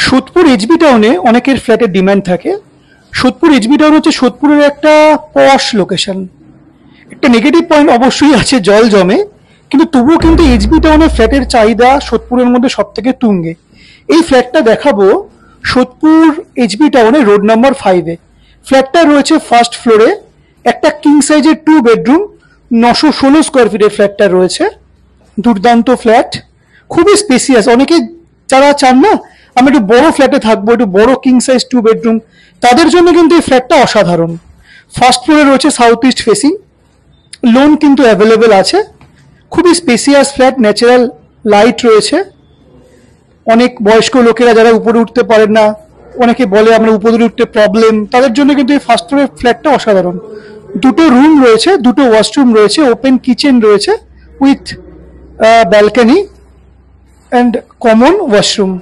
Sodepur HB টাউনে অনেকের ফ্ল্যাটের ডিমান্ড থাকে। সোদপুর এইচবি টাউন হচ্ছে সোদপুরের একটা পশ লোকেশন। একটা নেগেটিভ পয়েন্ট অবশ্যই আছে, জল জমে, কিন্তু তবুও কিন্তু এইচবি টাউনের ফ্ল্যাটের চাহিদা সোদপুরের মধ্যে সব থেকে তুঙ্গে। এই ফ্ল্যাটটা দেখাবো সোদপুর এইচবি টাউনে রোড নাম্বার 5-এ। ফ্ল্যাটটা রয়েছে ফার্স্ট ফ্লোরে, একটা কিং সাইজের 2 বেডরুম, 916 স্কোয়ার ফিটের ফ্ল্যাটটা রয়েছে। দুর্দান্ত ফ্ল্যাট, খুবই স্পেসিয়াস। অনেকে যারা চান না আমি একটু বড় ফ্ল্যাটে থাকবো, একটু বড় কিং সাইজ 2 বেডরুম, তাদের জন্য কিন্তু এই ফ্ল্যাটটা অসাধারণ। ফার্স্ট ফ্লোরে রয়েছে সাউথ ইস্ট ফেসিং, লোন কিন্তু অ্যাভেলেবেল আছে। খুবই স্পেসিয়াস ফ্ল্যাট, ন্যাচারাল লাইট রয়েছে। অনেক বয়স্ক লোকেরা যারা উপরে উঠতে পারেন না, অনেকে বলে আমরা উপরে উঠতে প্রবলেম, তাদের জন্য কিন্তু এই ফার্স্ট ফ্লোরের ফ্ল্যাটটা অসাধারণ। দুটো রুম রয়েছে, দুটো ওয়াশরুম রয়েছে, ওপেন কিচেন রয়েছে with balcony and common washroom.